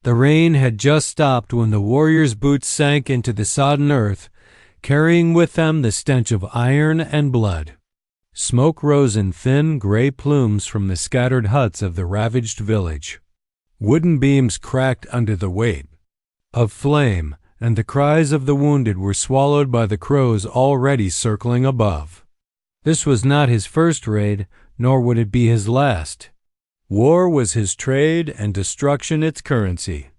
The rain had just stopped when the warriors' boots sank into the sodden earth, carrying with them the stench of iron and blood. Smoke rose in thin, gray plumes from the scattered huts of the ravaged village. Wooden beams cracked under the weight of flame, and the cries of the wounded were swallowed by the crows already circling above. This was not his first raid, nor would it be his last. War was his trade and destruction its currency.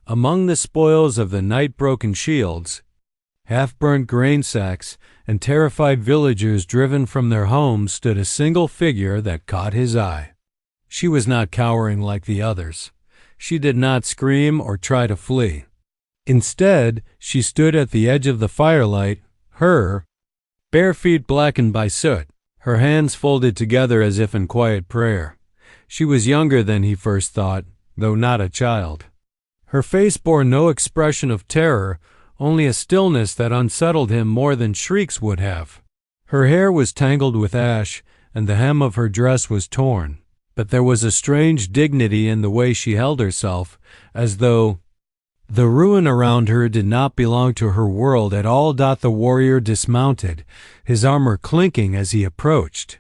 Among the spoils of the night-broken shields, half-burnt grain sacks, and terrified villagers driven from their homes stood a single figure that caught his eye. She was not cowering like the others. She did not scream or try to flee. Instead, she stood at the edge of the firelight, her bare feet blackened by soot, her hands folded together as if in quiet prayer. She was younger than he first thought, though not a child. Her face bore no expression of terror, only a stillness that unsettled him more than shrieks would have. Her hair was tangled with ash, and the hem of her dress was torn, but there was a strange dignity in the way she held herself, as though the ruin around her did not belong to her world at all. The warrior dismounted, his armor clinking as he approached.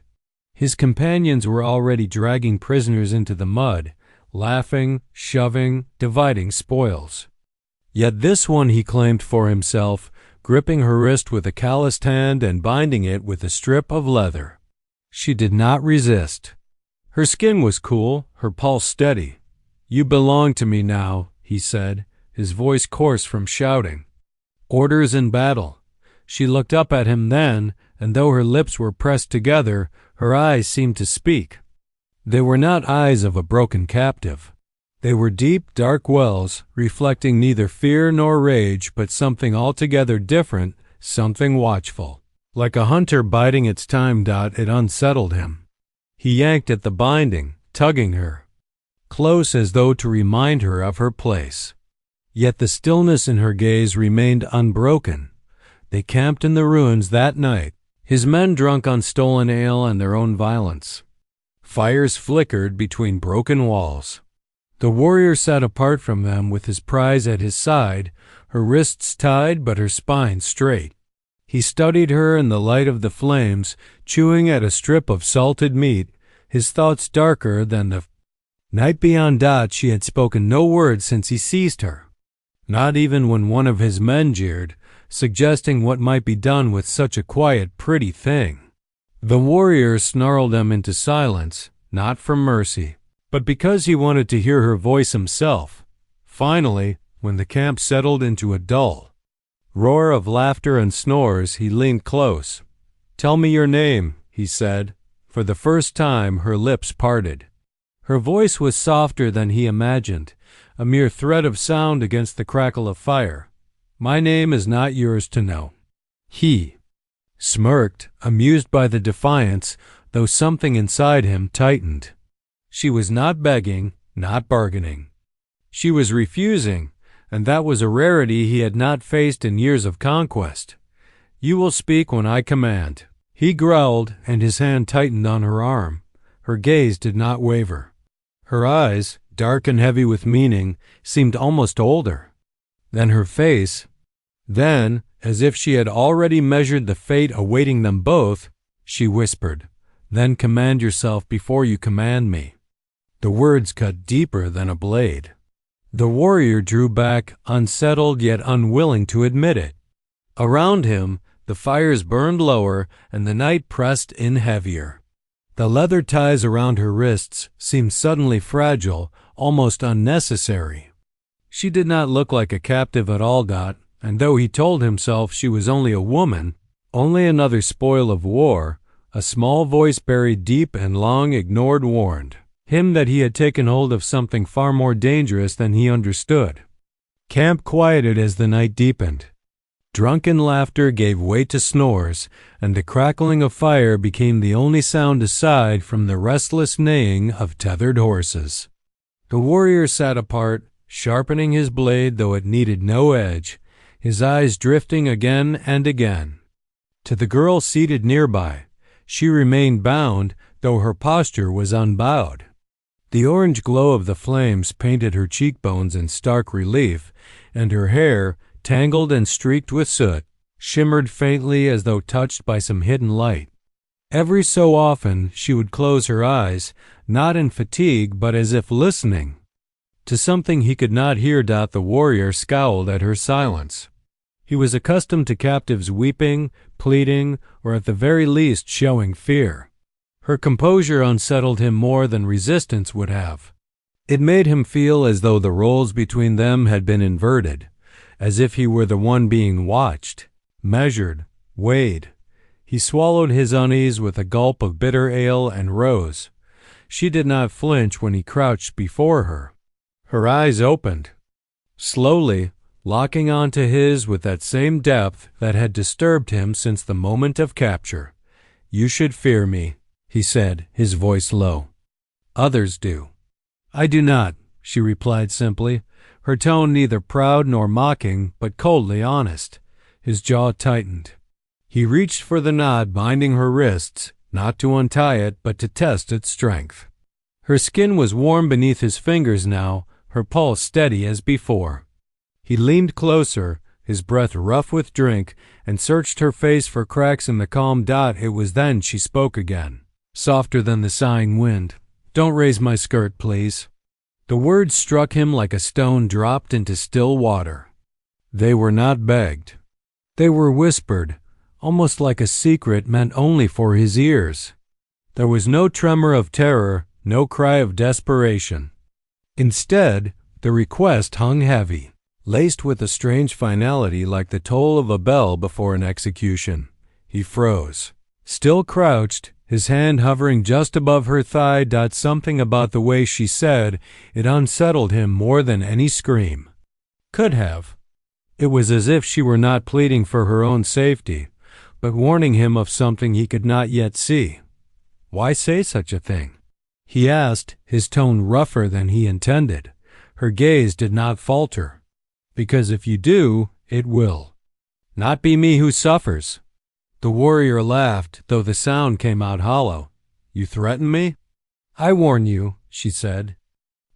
His companions were already dragging prisoners into the mud, laughing, shoving, dividing spoils. Yet this one he claimed for himself, gripping her wrist with a calloused hand and binding it with a strip of leather. She did not resist. Her skin was cool, her pulse steady. "You belong to me now," he said, his voice coarse from shouting. "Orders in battle." She looked up at him then, and though her lips were pressed together, her eyes seemed to speak. They were not eyes of a broken captive. They were deep, dark wells, reflecting neither fear nor rage, but something altogether different, something watchful. Like a hunter biding its time. It unsettled him. He yanked at the binding, tugging her close as though to remind her of her place. Yet the stillness in her gaze remained unbroken. They camped in the ruins that night, his men drunk on stolen ale and their own violence. Fires flickered between broken walls. The warrior sat apart from them with his prize at his side, her wrists tied but her spine straight. He studied her in the light of the flames, chewing at a strip of salted meat, his thoughts darker than the night beyond. She had spoken no word since he seized her, not even when one of his men jeered, suggesting what might be done with such a quiet, pretty thing. The warrior snarled them into silence, not from mercy, but because he wanted to hear her voice himself. Finally, when the camp settled into a dull roar of laughter and snores, he leaned close. "Tell me your name," he said. For the first time, her lips parted. Her voice was softer than he imagined, a mere thread of sound against the crackle of fire. "My name is not yours to know." He smirked, amused by the defiance, though something inside him tightened. She was not begging, not bargaining. She was refusing, and that was a rarity he had not faced in years of conquest. "You will speak when I command." He growled, and his hand tightened on her arm. Her gaze did not waver. Her eyes, dark and heavy with meaning, seemed almost older than her face. Then, as if she had already measured the fate awaiting them both, she whispered, "Then command yourself before you command me." The words cut deeper than a blade. The warrior drew back, unsettled yet unwilling to admit it. Around him, the fires burned lower and the night pressed in heavier. The leather ties around her wrists seemed suddenly fragile, almost unnecessary. She did not look like a captive at all. And though he told himself she was only a woman, only another spoil of war, a small voice buried deep and long ignored warned him that he had taken hold of something far more dangerous than he understood. Camp quieted as the night deepened. Drunken laughter gave way to snores, and the crackling of fire became the only sound aside from the restless neighing of tethered horses. The warrior sat apart, sharpening his blade though it needed no edge, his eyes drifting again and again. To the girl seated nearby, she remained bound, though her posture was unbowed. The orange glow of the flames painted her cheekbones in stark relief, and her hair, tangled and streaked with soot, shimmered faintly as though touched by some hidden light. Every so often she would close her eyes, not in fatigue but as if listening to something he could not hear. The warrior scowled at her silence. He was accustomed to captives weeping, pleading, or at the very least showing fear. Her composure unsettled him more than resistance would have. It made him feel as though the roles between them had been inverted, as if he were the one being watched, measured, weighed. He swallowed his unease with a gulp of bitter ale and rose. She did not flinch when he crouched before her. Her eyes opened, slowly, locking onto his with that same depth that had disturbed him since the moment of capture. "You should fear me," he said, his voice low. "Others do." "I do not," she replied simply, her tone neither proud nor mocking, but coldly honest. His jaw tightened. He reached for the knot binding her wrists, not to untie it, but to test its strength. Her skin was warm beneath his fingers now, her pulse steady as before. He leaned closer, his breath rough with drink, and searched her face for cracks in the calm. It was then she spoke again, softer than the sighing wind. "Don't raise my skirt, please." The words struck him like a stone dropped into still water. They were not begged. They were whispered, almost like a secret meant only for his ears. There was no tremor of terror, no cry of desperation. Instead, the request hung heavy, laced with a strange finality like the toll of a bell before an execution. He froze, still crouched, his hand hovering just above her thigh. Something about the way she said it unsettled him more than any scream could have. It was as if she were not pleading for her own safety, but warning him of something he could not yet see. "Why say such a thing?" he asked, his tone rougher than he intended. Her gaze did not falter. "Because if you do, it will not be me who suffers." The warrior laughed, though the sound came out hollow. "You threaten me?" "I warn you," she said.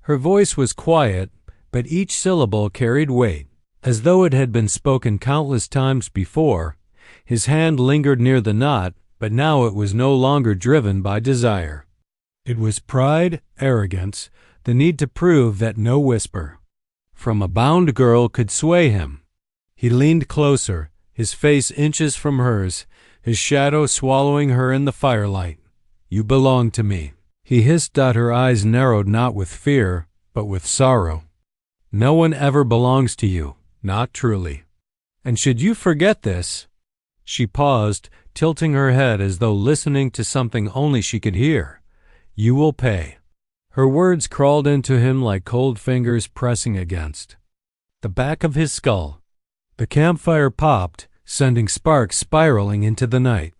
Her voice was quiet, but each syllable carried weight, as though it had been spoken countless times before. His hand lingered near the knot, but now it was no longer driven by desire. It was pride, arrogance, the need to prove that no whisper from a bound girl could sway him. He leaned closer, his face inches from hers, his shadow swallowing her in the firelight. "You belong to me," he hissed. Her eyes narrowed not with fear, but with sorrow. "No one ever belongs to you, not truly. And should you forget this—" She paused, tilting her head as though listening to something only she could hear. "You will pay." Her words crawled into him like cold fingers pressing against the back of his skull. The campfire popped, sending sparks spiraling into the night.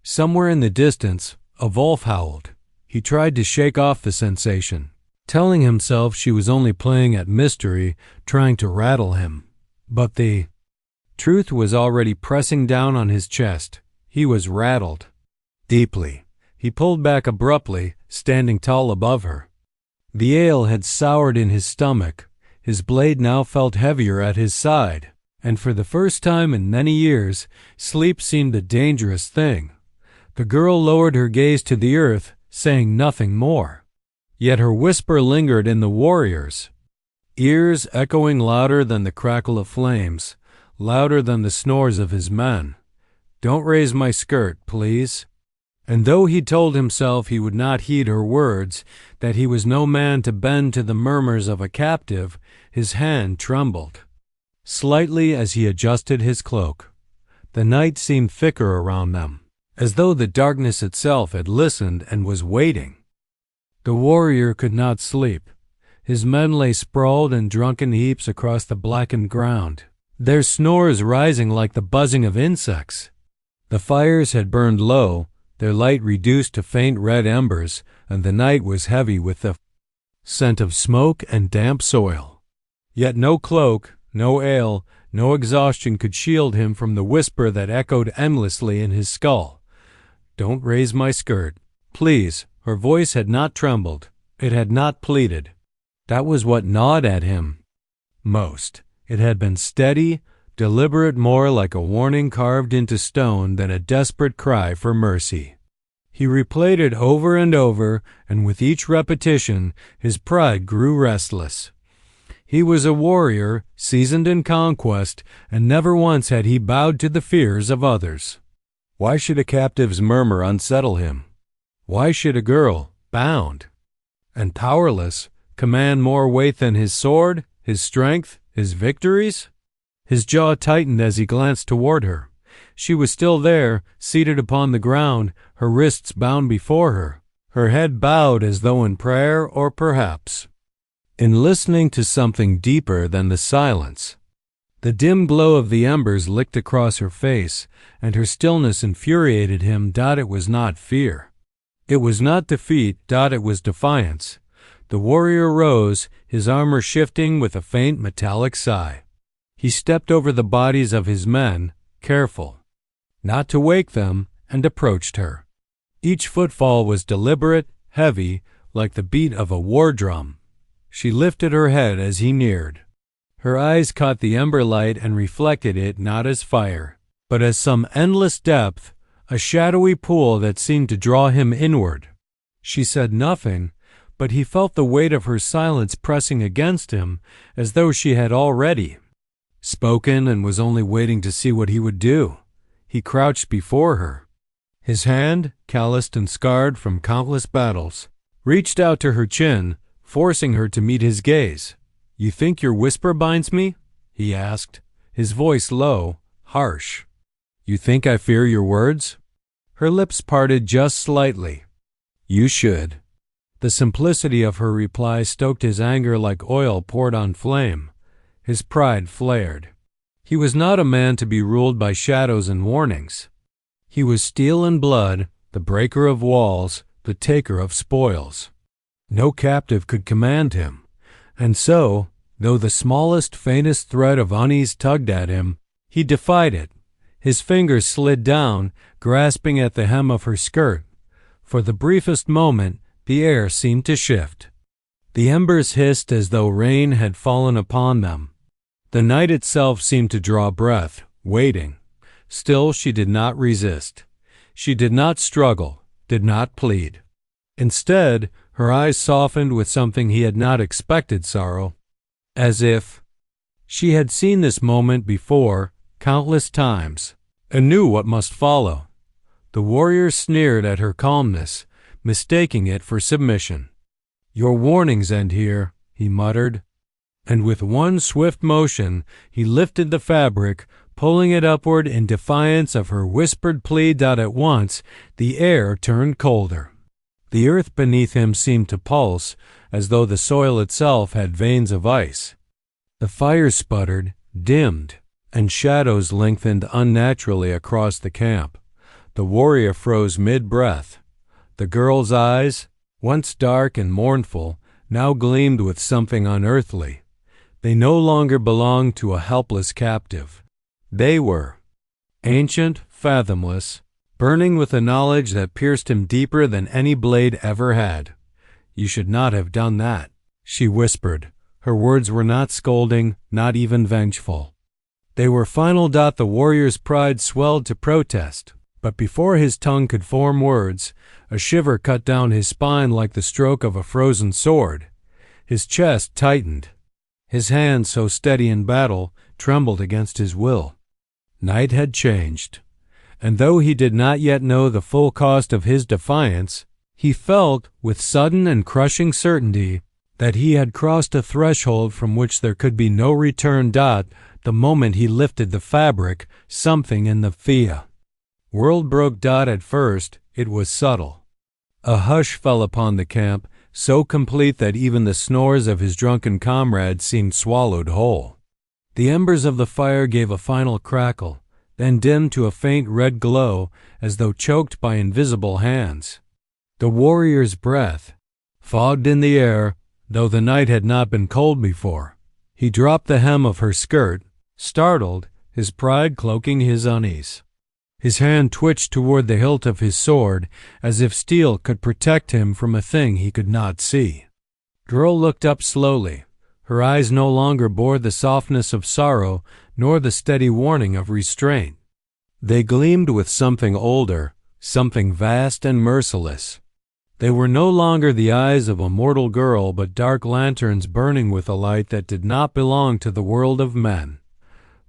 Somewhere in the distance, a wolf howled. He tried to shake off the sensation, telling himself she was only playing at mystery, trying to rattle him. But the truth was already pressing down on his chest. He was rattled. Deeply. He pulled back abruptly, standing tall above her. The ale had soured in his stomach. His blade now felt heavier at his side, and for the first time in many years, sleep seemed a dangerous thing. The girl lowered her gaze to the earth, saying nothing more. Yet her whisper lingered in the warrior's ears, echoing louder than the crackle of flames, louder than the snores of his men. "Don't raise my skirt, please." And though he told himself he would not heed her words, that he was no man to bend to the murmurs of a captive, his hand trembled slightly as he adjusted his cloak. The night seemed thicker around them, as though the darkness itself had listened and was waiting. The warrior could not sleep. His men lay sprawled in drunken heaps across the blackened ground, their snores rising like the buzzing of insects. The fires had burned low, their light reduced to faint red embers, and the night was heavy with the scent of smoke and damp soil. Yet no cloak, no ale, no exhaustion could shield him from the whisper that echoed endlessly in his skull. "Don't raise my skirt, please." Her voice had not trembled. It had not pleaded. That was what gnawed at him most. It had been steady, deliberate, more like a warning carved into stone than a desperate cry for mercy. He replayed it over and over, and with each repetition his pride grew restless. He was a warrior, seasoned in conquest, and never once had he bowed to the fears of others. Why should a captive's murmur unsettle him? Why should a girl, bound and powerless, command more weight than his sword, his strength, his victories? His jaw tightened as he glanced toward her. She was still there, seated upon the ground, her wrists bound before her, her head bowed as though in prayer or perhaps in listening to something deeper than the silence. The dim glow of the embers licked across her face, and her stillness infuriated him. It was not fear. It was not defeat. It was defiance. The warrior rose, his armor shifting with a faint metallic sigh. He stepped over the bodies of his men, careful not to wake them, and approached her. Each footfall was deliberate, heavy, like the beat of a war drum. She lifted her head as he neared. Her eyes caught the ember light and reflected it not as fire, but as some endless depth, a shadowy pool that seemed to draw him inward. She said nothing, but he felt the weight of her silence pressing against him, as though she had already spoken and was only waiting to see what he would do. He crouched before her. His hand, calloused and scarred from countless battles, reached out to her chin, forcing her to meet his gaze. "You think your whisper binds me?" he asked, his voice low, harsh. "You think I fear your words?" Her lips parted just slightly. "You should." The simplicity of her reply stoked his anger like oil poured on flame. His pride flared. He was not a man to be ruled by shadows and warnings. He was steel and blood, the breaker of walls, the taker of spoils. No captive could command him, and so, though the smallest, faintest thread of unease tugged at him, he defied it. His fingers slid down, grasping at the hem of her skirt. For the briefest moment, the air seemed to shift. The embers hissed as though rain had fallen upon them. The night itself seemed to draw breath, waiting. Still she did not resist. She did not struggle, did not plead. Instead, her eyes softened with something he had not expected, sorrow. As if she had seen this moment before, countless times, and knew what must follow. The warrior sneered at her calmness, mistaking it for submission. "Your warnings end here," he muttered. And with one swift motion, he lifted the fabric, pulling it upward in defiance of her whispered plea. At once, the air turned colder. The earth beneath him seemed to pulse, as though the soil itself had veins of ice. The fire sputtered, dimmed, and shadows lengthened unnaturally across the camp. The warrior froze mid-breath. The girl's eyes, once dark and mournful, now gleamed with something unearthly. They no longer belonged to a helpless captive. They were ancient, fathomless, burning with a knowledge that pierced him deeper than any blade ever had. "You should not have done that," she whispered. Her words were not scolding, not even vengeful. They were final. The warrior's pride swelled to protest, but before his tongue could form words, a shiver cut down his spine like the stroke of a frozen sword. His chest tightened. His hand, so steady in battle, trembled against his will. Night had changed, and though he did not yet know the full cost of his defiance, he felt, with sudden and crushing certainty, that he had crossed a threshold from which there could be no return. The moment he lifted the fabric, something in the world broke. At first, it was subtle. A hush fell upon the camp, so complete that even the snores of his drunken comrades seemed swallowed whole. The embers of the fire gave a final crackle, then dimmed to a faint red glow, as though choked by invisible hands. The warrior's breath fogged in the air, though the night had not been cold before. He dropped the hem of her skirt, startled, his pride cloaking his unease. His hand twitched toward the hilt of his sword, as if steel could protect him from a thing he could not see. Girl looked up slowly. Her eyes no longer bore the softness of sorrow nor the steady warning of restraint. They gleamed with something older, something vast and merciless. They were no longer the eyes of a mortal girl, but dark lanterns burning with a light that did not belong to the world of men.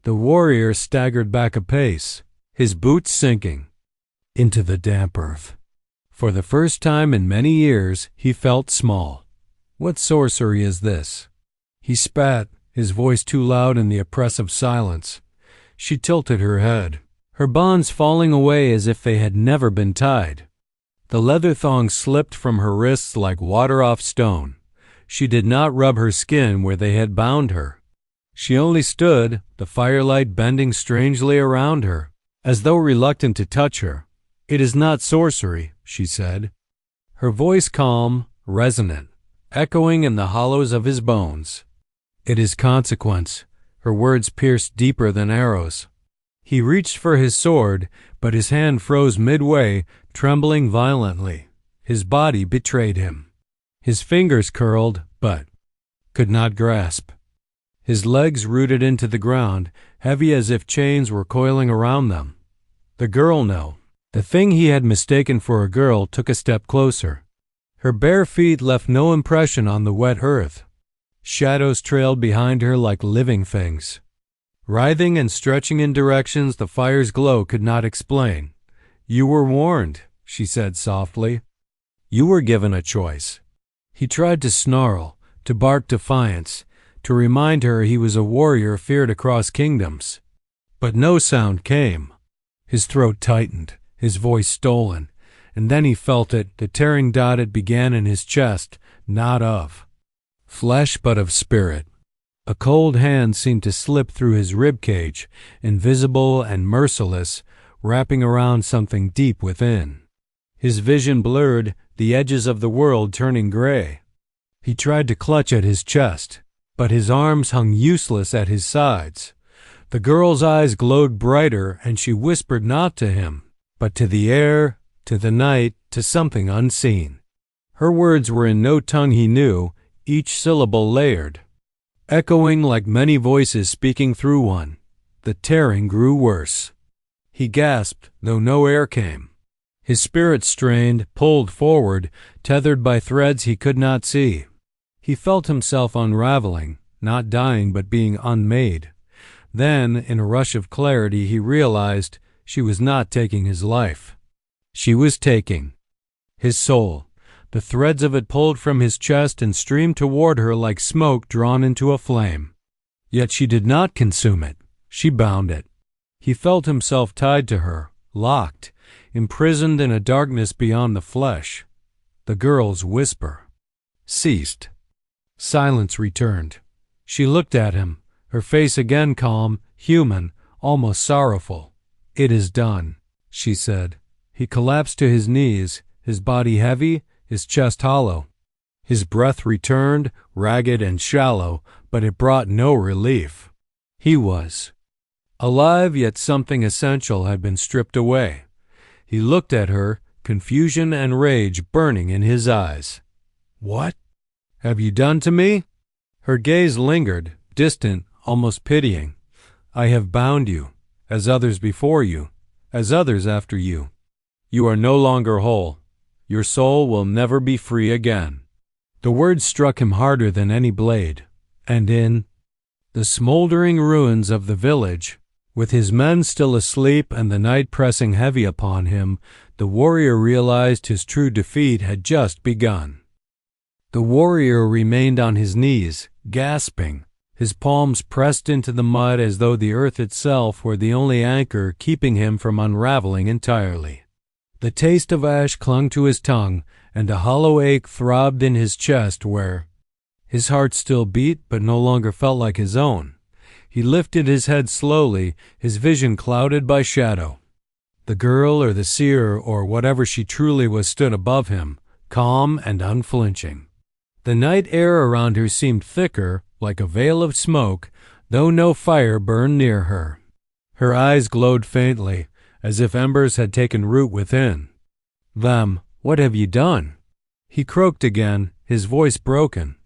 The warrior staggered back a pace, his boots sinking into the damp earth. For the first time in many years, he felt small. What sorcery is this? He spat, his voice too loud in the oppressive silence. She tilted her head, her bonds falling away as if they had never been tied. The leather thongs slipped from her wrists like water off stone. She did not rub her skin where they had bound her. She only stood, the firelight bending strangely around her, as though reluctant to touch her. "It is not sorcery," she said. Her voice calm, resonant, echoing in the hollows of his bones. "It is consequence." Her words pierced deeper than arrows. He reached for his sword, but his hand froze midway, trembling violently. His body betrayed him. His fingers curled, but could not grasp. His legs rooted into the ground, heavy as if chains were coiling around them. The girl, no. The thing he had mistaken for a girl took a step closer. Her bare feet left no impression on the wet earth. Shadows trailed behind her like living things, writhing and stretching in directions the fire's glow could not explain. "You were warned," she said softly. "You were given a choice." He tried to snarl, to bark defiance, to remind her he was a warrior feared across kingdoms. But no sound came. His throat tightened, his voice stolen, and then he felt it, the tearing dot it began in his chest, not of flesh but of spirit. A cold hand seemed to slip through his rib cage, invisible and merciless, wrapping around something deep within. His vision blurred, the edges of the world turning gray. He tried to clutch at his chest, but his arms hung useless at his sides. The girl's eyes glowed brighter, and she whispered not to him, but to the air, to the night, to something unseen. Her words were in no tongue he knew, each syllable layered, echoing like many voices speaking through one. The tearing grew worse. He gasped, though no air came. His spirit strained, pulled forward, tethered by threads he could not see. He felt himself unraveling, not dying but being unmade. Then, in a rush of clarity, he realized she was not taking his life. She was taking his soul. The threads of it pulled from his chest and streamed toward her like smoke drawn into a flame. Yet she did not consume it. She bound it. He felt himself tied to her, locked, imprisoned in a darkness beyond the flesh. The girl's whisper ceased. Silence returned. She looked at him, her face again calm, human, almost sorrowful. "It is done," she said. He collapsed to his knees, his body heavy, his chest hollow. His breath returned, ragged and shallow, but it brought no relief. He was alive, yet something essential had been stripped away. He looked at her, confusion and rage burning in his eyes. "What have you done to me?" Her gaze lingered, distant, almost pitying. "I have bound you, as others before you, as others after you. You are no longer whole. Your soul will never be free again." The words struck him harder than any blade, and in the smoldering ruins of the village, with his men still asleep and the night pressing heavy upon him, the warrior realized his true defeat had just begun. The warrior remained on his knees, gasping, his palms pressed into the mud as though the earth itself were the only anchor keeping him from unraveling entirely. The taste of ash clung to his tongue, and a hollow ache throbbed in his chest where his heart still beat but no longer felt like his own. He lifted his head slowly, his vision clouded by shadow. The girl or the seer or whatever she truly was stood above him, calm and unflinching. The night air around her seemed thicker, like a veil of smoke, though no fire burned near her. Her eyes glowed faintly, as if embers had taken root within. "Them, what have you done?" He croaked again, his voice broken.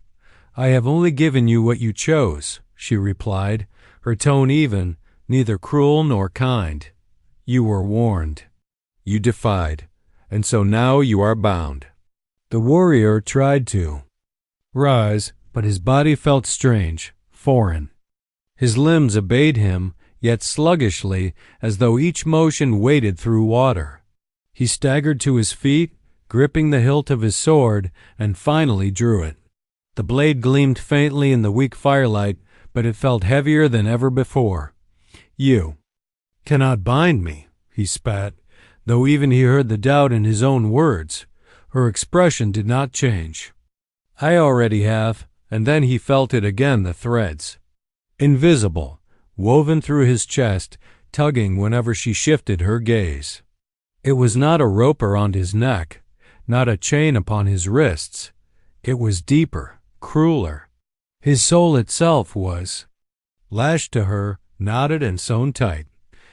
I have only given you what you chose, she replied, her tone even, neither cruel nor kind. You were warned. You defied, and so now you are bound. The warrior tried to rise, but his body felt strange, foreign. His limbs obeyed him, yet sluggishly, as though each motion waded through water. He staggered to his feet, gripping the hilt of his sword, and finally drew it. The blade gleamed faintly in the weak firelight, but it felt heavier than ever before. You cannot bind me, he spat, though even he heard the doubt in his own words. Her expression did not change. I already have, and then he felt it again, the threads. Invisible, woven through his chest, tugging whenever she shifted her gaze. It was not a rope around his neck, not a chain upon his wrists. It was deeper, crueler. His soul itself was lashed to her, knotted and sewn tight.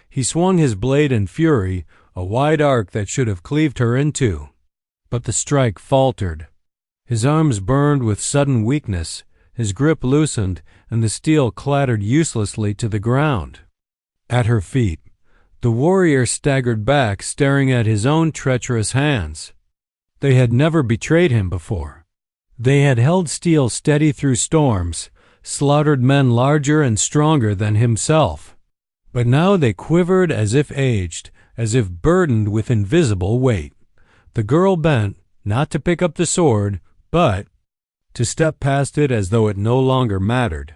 He swung his blade in fury, a wide arc that should have cleaved her in two. But the strike faltered. His arms burned with sudden weakness, his grip loosened, and the steel clattered uselessly to the ground. At her feet, the warrior staggered back, staring at his own treacherous hands. They had never betrayed him before. They had held steel steady through storms, slaughtered men larger and stronger than himself. But now they quivered as if aged, as if burdened with invisible weight. The girl bent, not to pick up the sword, but to step past it as though it no longer mattered.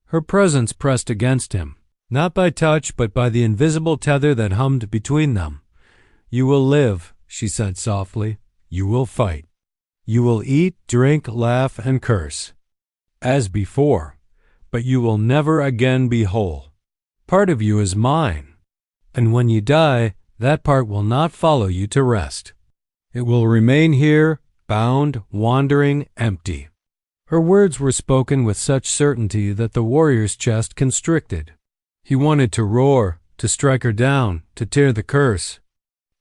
Her presence pressed against him, not by touch but by the invisible tether that hummed between them. You will live, she said softly. You will fight. You will eat, drink, laugh, and curse, as before, but you will never again be whole. Part of you is mine, and when you die, that part will not follow you to rest. It will remain here, bound, wandering, empty. Her words were spoken with such certainty that the warrior's chest constricted. He wanted to roar, to strike her down, to tear the curse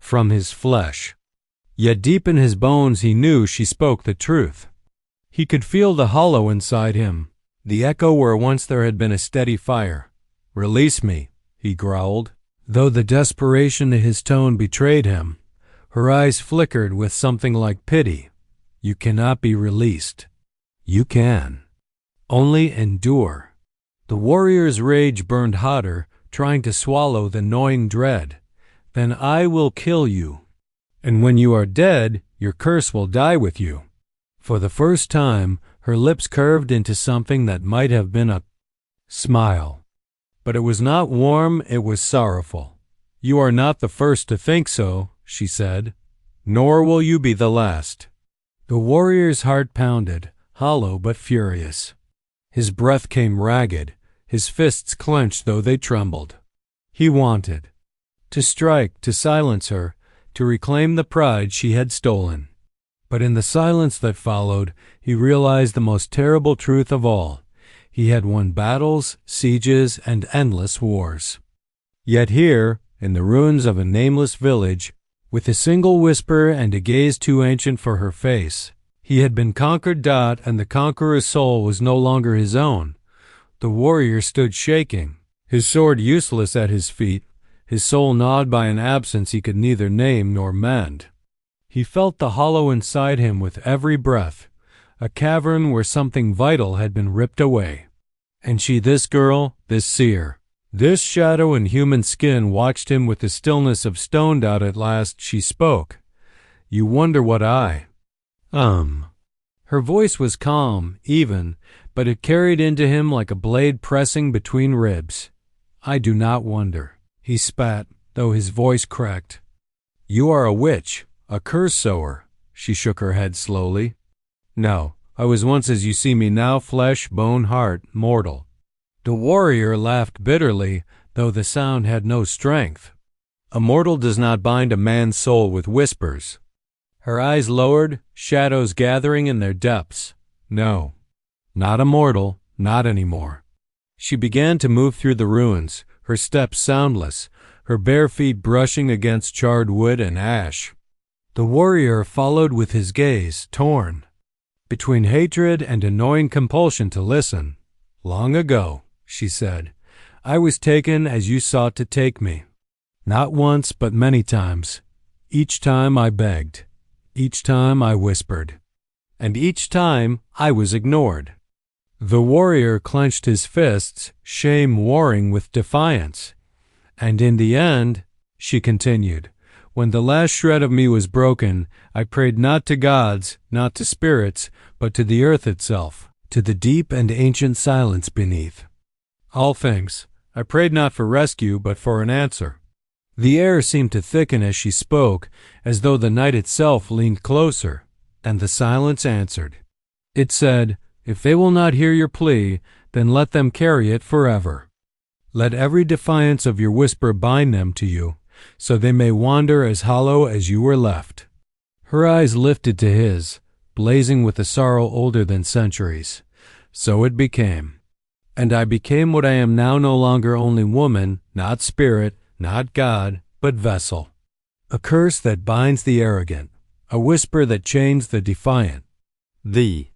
from his flesh. Yet deep in his bones he knew she spoke the truth. He could feel the hollow inside him, the echo where once there had been a steady fire. Release me, he growled, though the desperation in his tone betrayed him. Her eyes flickered with something like pity. You cannot be released. You can only endure. The warrior's rage burned hotter, trying to swallow the gnawing dread. Then I will kill you. And when you are dead, your curse will die with you. For the first time, her lips curved into something that might have been a smile. But it was not warm, it was sorrowful. You are not the first to think so, she said, nor will you be the last. The warrior's heart pounded, hollow but furious. His breath came ragged, his fists clenched though they trembled. He wanted to strike, to silence her, to reclaim the pride she had stolen. But in the silence that followed, he realized the most terrible truth of all. He had won battles, sieges, and endless wars. Yet here, in the ruins of a nameless village, with a single whisper and a gaze too ancient for her face, he had been conquered, and the conqueror's soul was no longer his own. The warrior stood shaking, his sword useless at his feet, his soul gnawed by an absence he could neither name nor mend. He felt the hollow inside him with every breath, a cavern where something vital had been ripped away. And she, this girl, this seer, this shadow in human skin, watched him with the stillness of stone. At last she spoke. You wonder what I... Her voice was calm, even, but it carried into him like a blade pressing between ribs. I do not wonder. He spat, though his voice cracked. You are a witch, a curse sower. She shook her head slowly. No, I was once as you see me now, flesh, bone, heart, mortal. The warrior laughed bitterly, though the sound had no strength. A mortal does not bind a man's soul with whispers. Her eyes lowered, shadows gathering in their depths. No, not a mortal, not anymore. She began to move through the ruins, her steps soundless, her bare feet brushing against charred wood and ash. The warrior followed with his gaze, torn. between hatred and annoying compulsion to listen. Long ago, she said, I was taken as you sought to take me. Not once, but many times. Each time I begged. Each time I whispered. And each time I was ignored. The warrior clenched his fists, shame warring with defiance. And in the end, she continued, when the last shred of me was broken, I prayed not to gods, not to spirits, but to the earth itself, to the deep and ancient silence beneath. All things. I prayed not for rescue, but for an answer. The air seemed to thicken as she spoke, as though the night itself leaned closer, and the silence answered. It said, if they will not hear your plea, then let them carry it forever. Let every defiance of your whisper bind them to you, so they may wander as hollow as you were left. Her eyes lifted to his, blazing with a sorrow older than centuries. So it became. And I became what I am now, no longer only woman, not spirit, not God, but vessel. A curse that binds the arrogant, a whisper that chains the defiant. The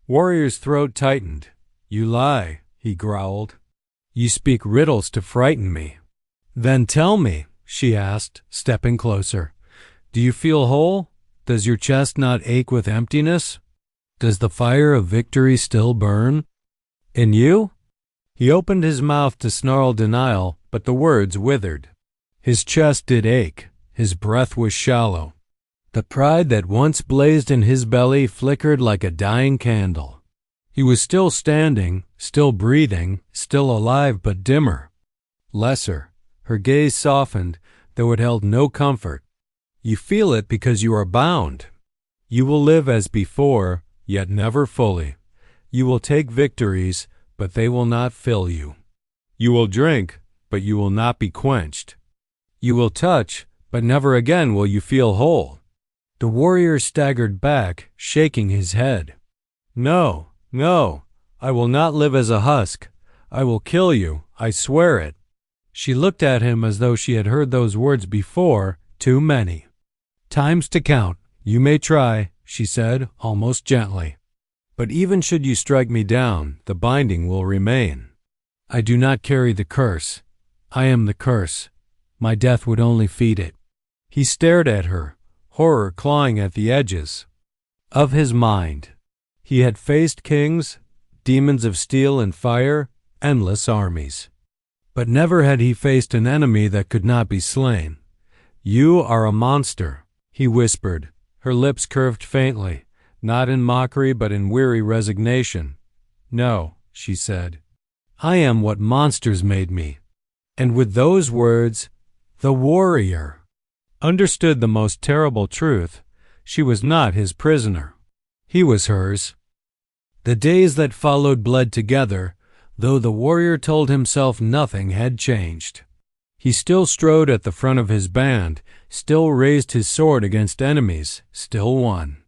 warrior's throat tightened. You lie, he growled. You speak riddles to frighten me. Then tell me, she asked, stepping closer. Do you feel whole? Does your chest not ache with emptiness? Does the fire of victory still burn? In you? He opened his mouth to snarl denial, but the words withered. His chest did ache. His breath was shallow. The pride that once blazed in his belly flickered like a dying candle. He was still standing, still breathing, still alive but dimmer. Lesser. Her gaze softened, though it held no comfort. You feel it because you are bound. You will live as before, yet never fully. You will take victories, but they will not fill you. You will drink, but you will not be quenched. You will touch, but never again will you feel whole. The warrior staggered back, shaking his head. No, no, I will not live as a husk. I will kill you, I swear it. She looked at him as though she had heard those words before, too many. Time's to count. You may try, she said, almost gently. But even should you strike me down, the binding will remain. I do not carry the curse. I am the curse. My death would only feed it. He stared at her, horror clawing at the edges of his mind. He had faced kings, demons of steel and fire, endless armies. But never had he faced an enemy that could not be slain. You are a monster, he whispered, her lips curved faintly, not in mockery but in weary resignation. No, she said. I am what monsters made me. And with those words, the warrior understood the most terrible truth. She was not his prisoner. He was hers. The days that followed bled together, though the warrior told himself nothing had changed. He still strode at the front of his band, still raised his sword against enemies, still won.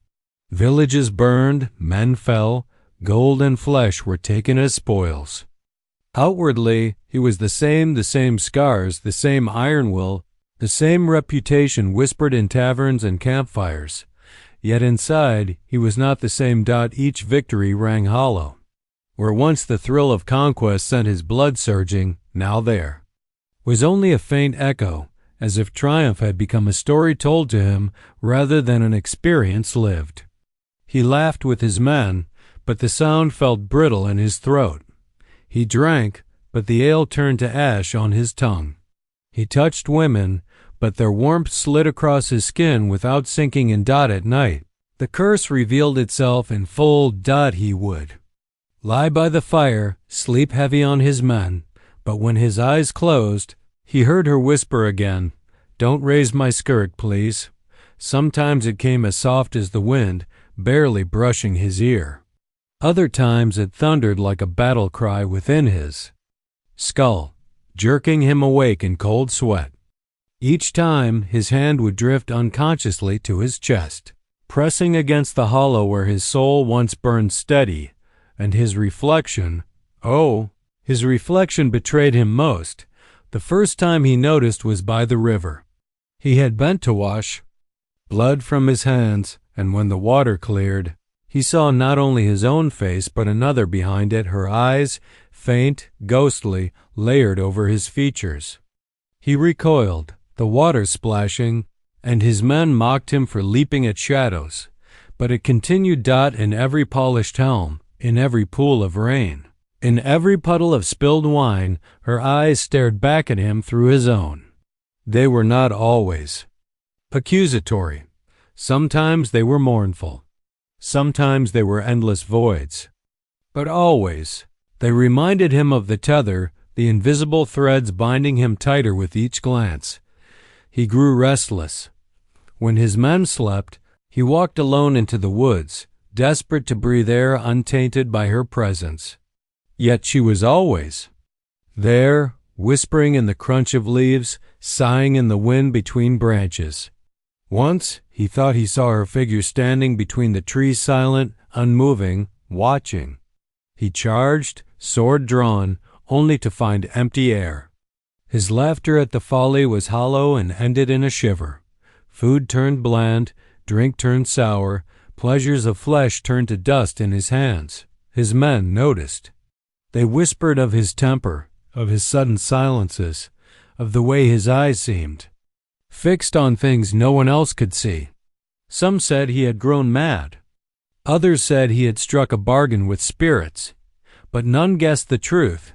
Villages burned, men fell, gold and flesh were taken as spoils. Outwardly, he was the same scars, the same iron will, the same reputation whispered in taverns and campfires. Yet inside, he was not the same. Each victory rang hollow. Where once the thrill of conquest sent his blood surging, now there was only a faint echo, as if triumph had become a story told to him rather than an experience lived. He laughed with his men, but the sound felt brittle in his throat. He drank, but the ale turned to ash on his tongue. He touched women, but their warmth slid across his skin without sinking in. At night, the curse revealed itself in full. He would lie by the fire, sleep heavy on his men, but when his eyes closed, he heard her whisper again, Don't raise my skirt, please. Sometimes it came as soft as the wind, barely brushing his ear. Other times it thundered like a battle cry within his skull, jerking him awake in cold sweat. Each time his hand would drift unconsciously to his chest, pressing against the hollow where his soul once burned steady, and his reflection betrayed him most. The first time he noticed was by the river. He had bent to wash, blood from his hands, and when the water cleared, He saw not only his own face, but another behind it, her eyes, faint, ghostly, layered over his features. He recoiled, the water splashing, and his men mocked him for leaping at shadows, but it continued. In every polished helm, in every pool of rain, in every puddle of spilled wine, her eyes stared back at him through his own. They were not always accusatory. Sometimes they were mournful. Sometimes they were endless voids. But always they reminded him of the tether, the invisible threads binding him tighter with each glance. He grew restless. When his men slept, he walked alone into the woods, desperate to breathe air untainted by her presence. Yet she was always there, whispering in the crunch of leaves, sighing in the wind between branches. Once he thought he saw her figure standing between the trees, silent, unmoving, watching. He charged, sword drawn, only to find empty air. His laughter at the folly was hollow and ended in a shiver. Food turned bland, drink turned sour, pleasures of flesh turned to dust in his hands. His men noticed. They whispered of his temper, of his sudden silences, of the way his eyes seemed fixed on things no one else could see. Some said he had grown mad. Others said he had struck a bargain with spirits. But none guessed the truth,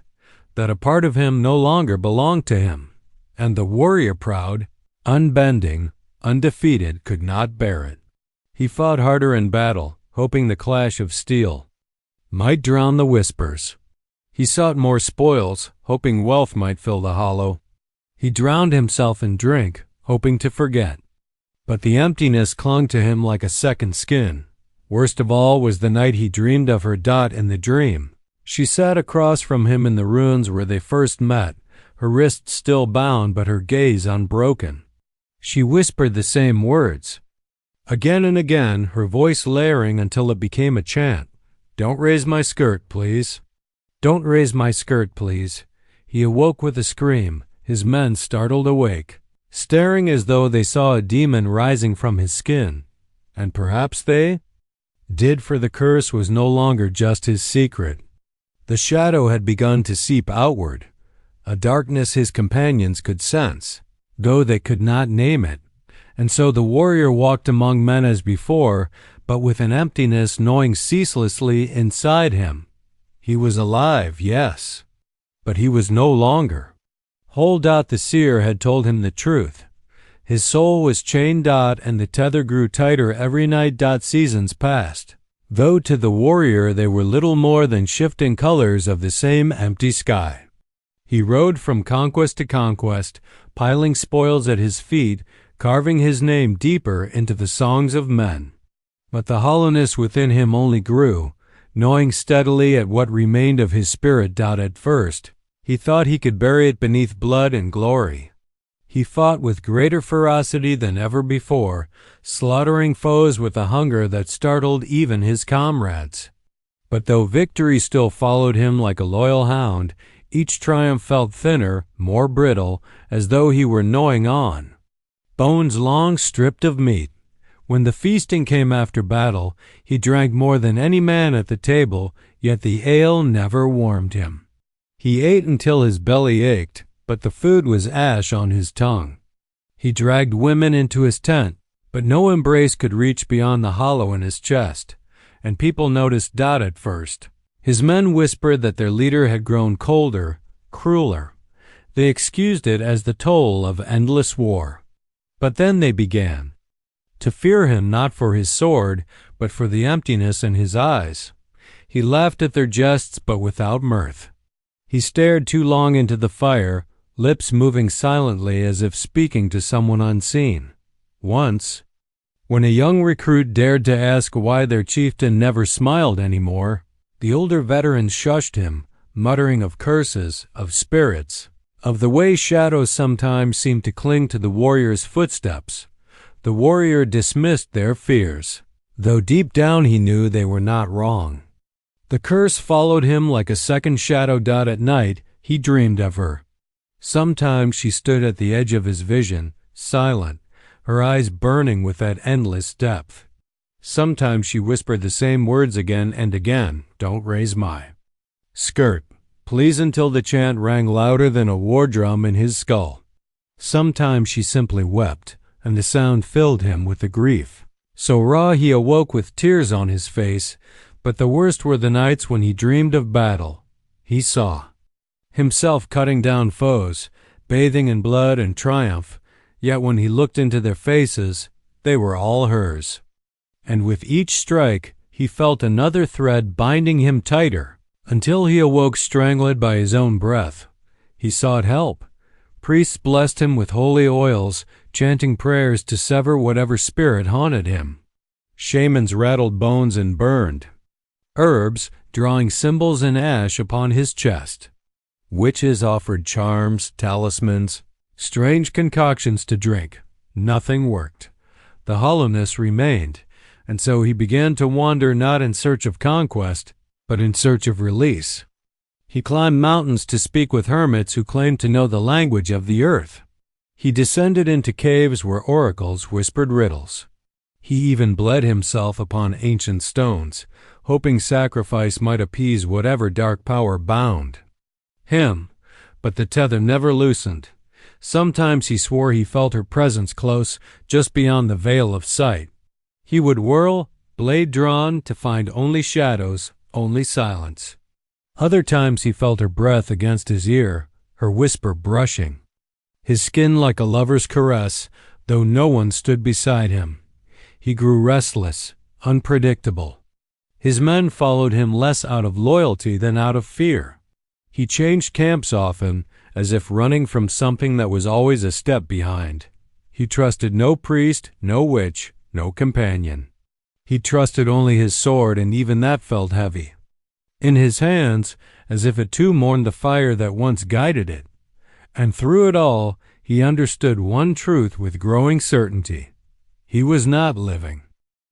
that a part of him no longer belonged to him, and the warrior proud, unbending, undefeated, could not bear it. He fought harder in battle, hoping the clash of steel might drown the whispers. He sought more spoils, hoping wealth might fill the hollow. He drowned himself in drink, hoping to forget. But the emptiness clung to him like a second skin. Worst of all was the night he dreamed of her. In the dream, she sat across from him in the ruins where they first met, her wrists still bound but her gaze unbroken. She whispered the same words, again and again, her voice layering until it became a chant. "Don't raise my skirt, please. Don't raise my skirt, please." He awoke with a scream, his men startled awake, staring as though they saw a demon rising from his skin. And perhaps they did, for the curse was no longer just his secret. The shadow had begun to seep outward, a darkness his companions could sense, though they could not name it. And so the warrior walked among men as before, but with an emptiness gnawing ceaselessly inside him. He was alive, yes, but he was no longer whole. The seer had told him the truth. His soul was chained. And the tether grew tighter every night. Seasons passed, though to the warrior they were little more than shifting colors of the same empty sky. He rode from conquest to conquest, piling spoils at his feet, carving his name deeper into the songs of men. But the hollowness within him only grew, gnawing steadily at what remained of his spirit. At first, he thought he could bury it beneath blood and glory. He fought with greater ferocity than ever before, slaughtering foes with a hunger that startled even his comrades. But though victory still followed him like a loyal hound, each triumph felt thinner, more brittle, as though he were gnawing on bones long stripped of meat. When the feasting came after battle, he drank more than any man at the table, yet the ale never warmed him. He ate until his belly ached, but the food was ash on his tongue. He dragged women into his tent, but no embrace could reach beyond the hollow in his chest, and people noticed. At first, his men whispered that their leader had grown colder, crueler. They excused it as the toll of endless war. But then they began to fear him, not for his sword, but for the emptiness in his eyes. He laughed at their jests, but without mirth. He stared too long into the fire, lips moving silently as if speaking to someone unseen. Once, when a young recruit dared to ask why their chieftain never smiled anymore, the older veteran shushed him, muttering of curses, of spirits, of the way shadows sometimes seemed to cling to the warrior's footsteps. The warrior dismissed their fears, though deep down he knew they were not wrong. The curse followed him like a second shadow. At night, he dreamed of her. Sometimes she stood at the edge of his vision, silent, her eyes burning with that endless depth. Sometimes she whispered the same words again and again. Don't raise my skirt, please, until the chant rang louder than a war drum in his skull. Sometimes she simply wept, and the sound filled him with the grief. So raw he awoke with tears on his face, but the worst were the nights when he dreamed of battle. He saw himself cutting down foes, bathing in blood and triumph, yet when he looked into their faces, they were all hers. And with each strike, he felt another thread binding him tighter, until he awoke strangled by his own breath. He sought help. Priests blessed him with holy oils, chanting prayers to sever whatever spirit haunted him. Shamans rattled bones and burned herbs, drawing symbols in ash upon his chest. Witches offered charms, talismans, strange concoctions to drink. Nothing worked. The hollowness remained, and so he began to wander not in search of conquest, but in search of release. He climbed mountains to speak with hermits who claimed to know the language of the earth. He descended into caves where oracles whispered riddles. He even bled himself upon ancient stones, hoping sacrifice might appease whatever dark power bound him. But the tether never loosened. Sometimes he swore he felt her presence close, just beyond the veil of sight. He would whirl, blade drawn, to find only shadows, only silence. Other times he felt her breath against his ear, her whisper brushing his skin like a lover's caress, though no one stood beside him. He grew restless, unpredictable. His men followed him less out of loyalty than out of fear. He changed camps often, as if running from something that was always a step behind. He trusted no priest, no witch, no companion. He trusted only his sword, and even that felt heavy in his hands, as if it too mourned the fire that once guided it. And through it all, he understood one truth with growing certainty. He was not living.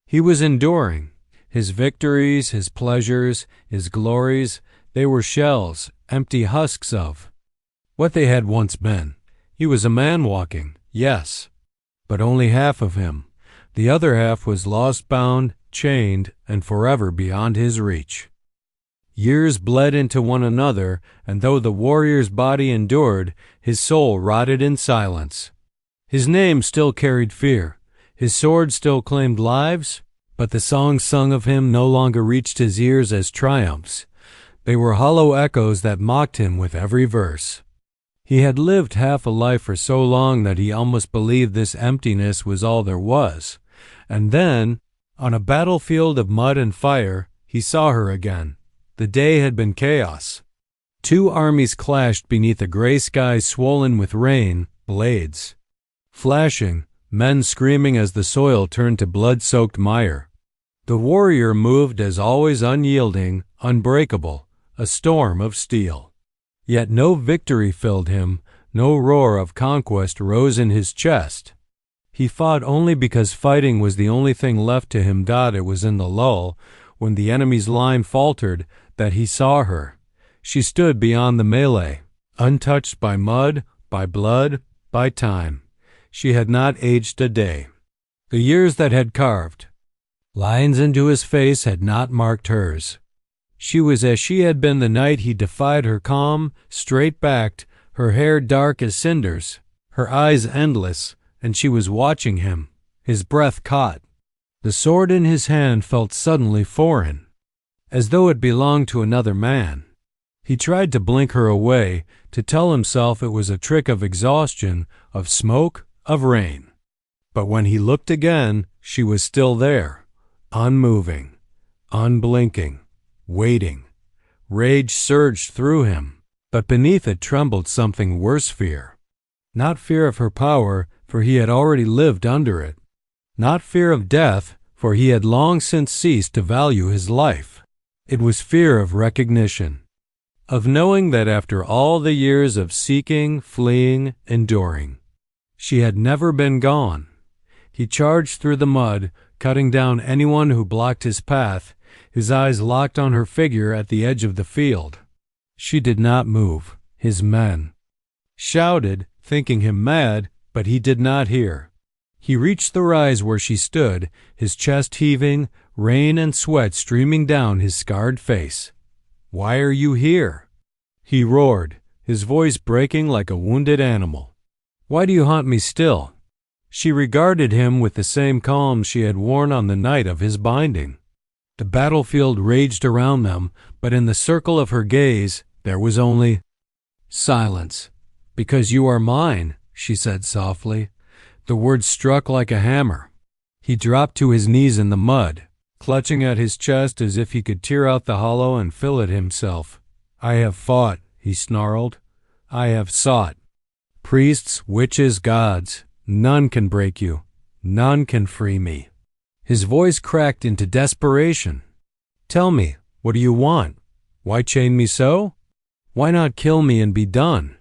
He was enduring. His victories, his pleasures, his glories, they were shells, empty husks of what they had once been. He was a man walking, yes, but only half of him. The other half was lost, bound, chained, and forever beyond his reach. Years bled into one another, and though the warrior's body endured, his soul rotted in silence. His name still carried fear. His sword still claimed lives, but the songs sung of him no longer reached his ears as triumphs. They were hollow echoes that mocked him with every verse. He had lived half a life for so long that he almost believed this emptiness was all there was. And then, on a battlefield of mud and fire, he saw her again. The day had been chaos. Two armies clashed beneath a gray sky swollen with rain, blades flashing, men screaming as the soil turned to blood-soaked mire. The warrior moved as always, unyielding, unbreakable, a storm of steel. Yet no victory filled him, no roar of conquest rose in his chest. He fought only because fighting was the only thing left to him. It was in the lull, when the enemy's line faltered, that he saw her. She stood beyond the melee, untouched by mud, by blood, by time. She had not aged a day. The years that had carved lines into his face had not marked hers. She was as she had been the night he defied her, calm, straight-backed, her hair dark as cinders, her eyes endless, and she was watching him, his breath caught. The sword in his hand felt suddenly foreign, as though it belonged to another man. He tried to blink her away, to tell himself it was a trick of exhaustion, of smoke, of rain. But when he looked again, she was still there, unmoving, unblinking, waiting. Rage surged through him, but beneath it trembled something worse, fear. Not fear of her power, for he had already lived under it. Not fear of death, for he had long since ceased to value his life. It was fear of recognition, of knowing that after all the years of seeking, fleeing, enduring, she had never been gone. He charged through the mud, cutting down anyone who blocked his path, his eyes locked on her figure at the edge of the field. She did not move. His men shouted, thinking him mad, but he did not hear. He reached the rise where she stood, his chest heaving, rain and sweat streaming down his scarred face. "Why are you here?" he roared, his voice breaking like a wounded animal. "Why do you haunt me still?" She regarded him with the same calm she had worn on the night of his binding. The battlefield raged around them, but in the circle of her gaze there was only silence. "Because you are mine," she said softly. The words struck like a hammer. He dropped to his knees in the mud, clutching at his chest as if he could tear out the hollow and fill it himself. "I have fought," he snarled. "I have sought. Priests, witches, gods, none can break you. None can free me." His voice cracked into desperation. "Tell me, what do you want? Why chain me so? Why not kill me and be done?"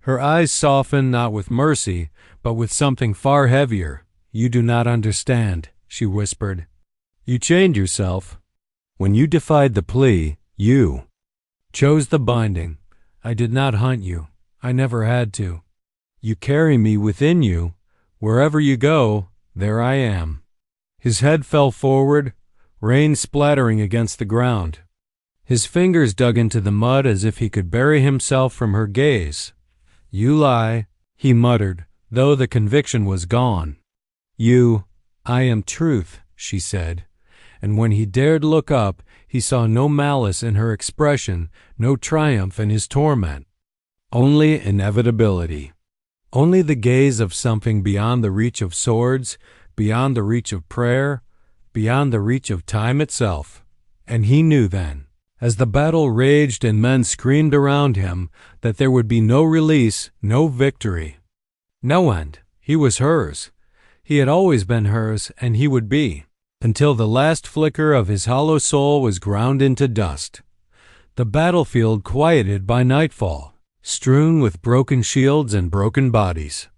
Her eyes softened not with mercy, but with something far heavier. "You do not understand," she whispered. "You chained yourself. When you defied the plea, you chose the binding. I did not hunt you. I never had to. You carry me within you. Wherever you go, there I am." His head fell forward, rain splattering against the ground. His fingers dug into the mud as if he could bury himself from her gaze. "You lie," he muttered, though the conviction was gone. "I am truth," she said, and when he dared look up, he saw no malice in her expression, no triumph in his torment. Only inevitability. Only the gaze of something beyond the reach of swords, beyond the reach of prayer, beyond the reach of time itself. And he knew then, as the battle raged and men screamed around him, that there would be no release, no victory. No end. He was hers. He had always been hers, and he would be, until the last flicker of his hollow soul was ground into dust. The battlefield quieted by nightfall, strewn with broken shields and broken bodies.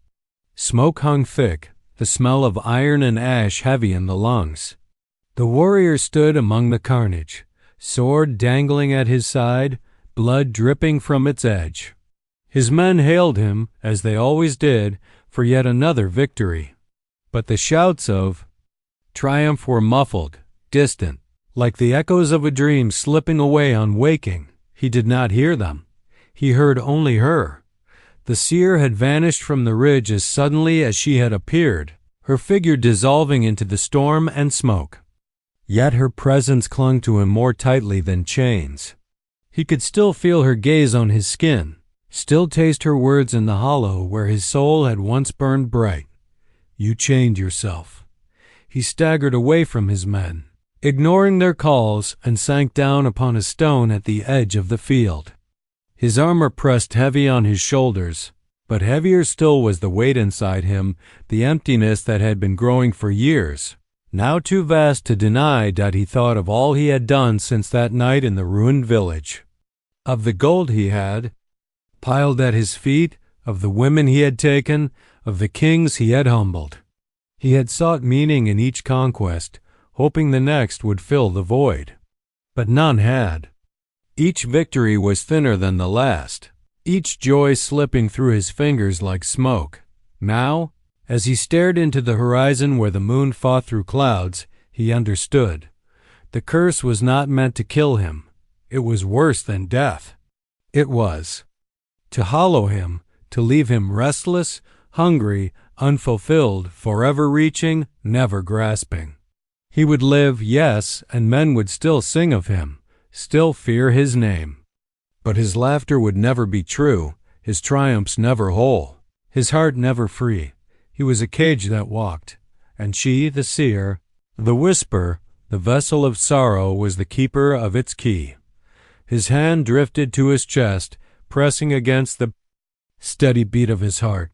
Smoke hung thick, the smell of iron and ash heavy in the lungs. The warrior stood among the carnage, sword dangling at his side, blood dripping from its edge. His men hailed him, as they always did, for yet another victory. But the shouts of triumph were muffled, distant, like the echoes of a dream slipping away on waking. He did not hear them. He heard only her. The seer had vanished from the ridge as suddenly as she had appeared, her figure dissolving into the storm and smoke. Yet her presence clung to him more tightly than chains. He could still feel her gaze on his skin, still taste her words in the hollow where his soul had once burned bright. "You chained yourself." He staggered away from his men, ignoring their calls, and sank down upon a stone at the edge of the field. His armor pressed heavy on his shoulders, but heavier still was the weight inside him, the emptiness that had been growing for years, now too vast to deny that he thought of all he had done since that night in the ruined village. Of the gold he had piled at his feet, of the women he had taken, of the kings he had humbled. He had sought meaning in each conquest, hoping the next would fill the void. But none had. Each victory was thinner than the last, each joy slipping through his fingers like smoke. Now, as he stared into the horizon where the moon fought through clouds, he understood. The curse was not meant to kill him. It was worse than death. It was to hollow him, to leave him restless, hungry, unfulfilled, forever reaching, never grasping. He would live, yes, and men would still sing of him, still fear his name. But his laughter would never be true, his triumphs never whole, his heart never free. He was a cage that walked, and she, the seer, the whisper, the vessel of sorrow, was the keeper of its key. His hand drifted to his chest, pressing against the steady beat of his heart.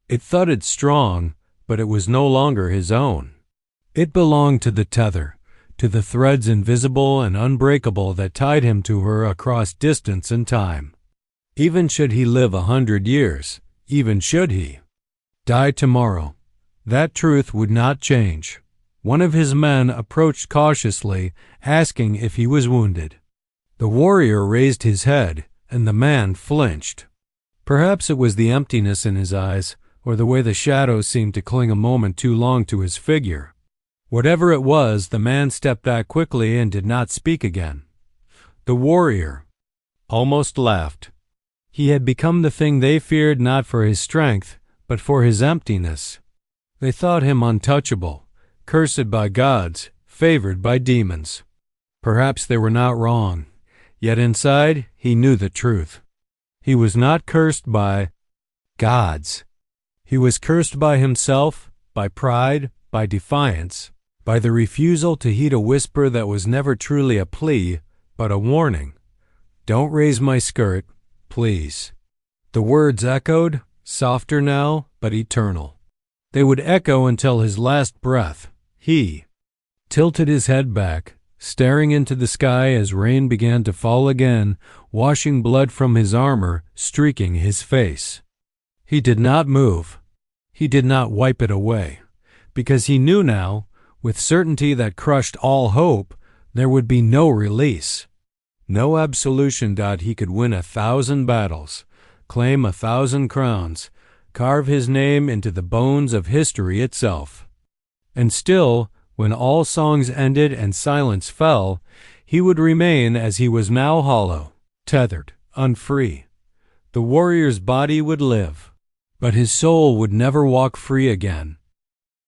It thudded strong, but it was no longer his own. It belonged to the tether, to the threads invisible and unbreakable that tied him to her across distance and time. Even should he live 100 years, even should he die tomorrow, that truth would not change. One of his men approached cautiously, asking if he was wounded. The warrior raised his head, and the man flinched. Perhaps it was the emptiness in his eyes, or the way the shadows seemed to cling a moment too long to his figure. Whatever it was, the man stepped back quickly and did not speak again. The warrior almost laughed. He had become the thing they feared not for his strength, but for his emptiness. They thought him untouchable, cursed by gods, favored by demons. Perhaps they were not wrong, yet inside he knew the truth. He was not cursed by gods. He was cursed by himself, by pride, by defiance, by the refusal to heed a whisper that was never truly a plea, but a warning. Don't raise my skirt, please. The words echoed, softer now, but eternal. They would echo until his last breath. He tilted his head back, staring into the sky as rain began to fall again, washing blood from his armor, streaking his face. He did not move. He did not wipe it away, because he knew now, with certainty that crushed all hope, there would be no release. No absolution. He could win 1,000 battles, claim 1,000 crowns, carve his name into the bones of history itself. And still, when all songs ended and silence fell, he would remain as he was now, hollow, tethered, unfree. The warrior's body would live, but his soul would never walk free again.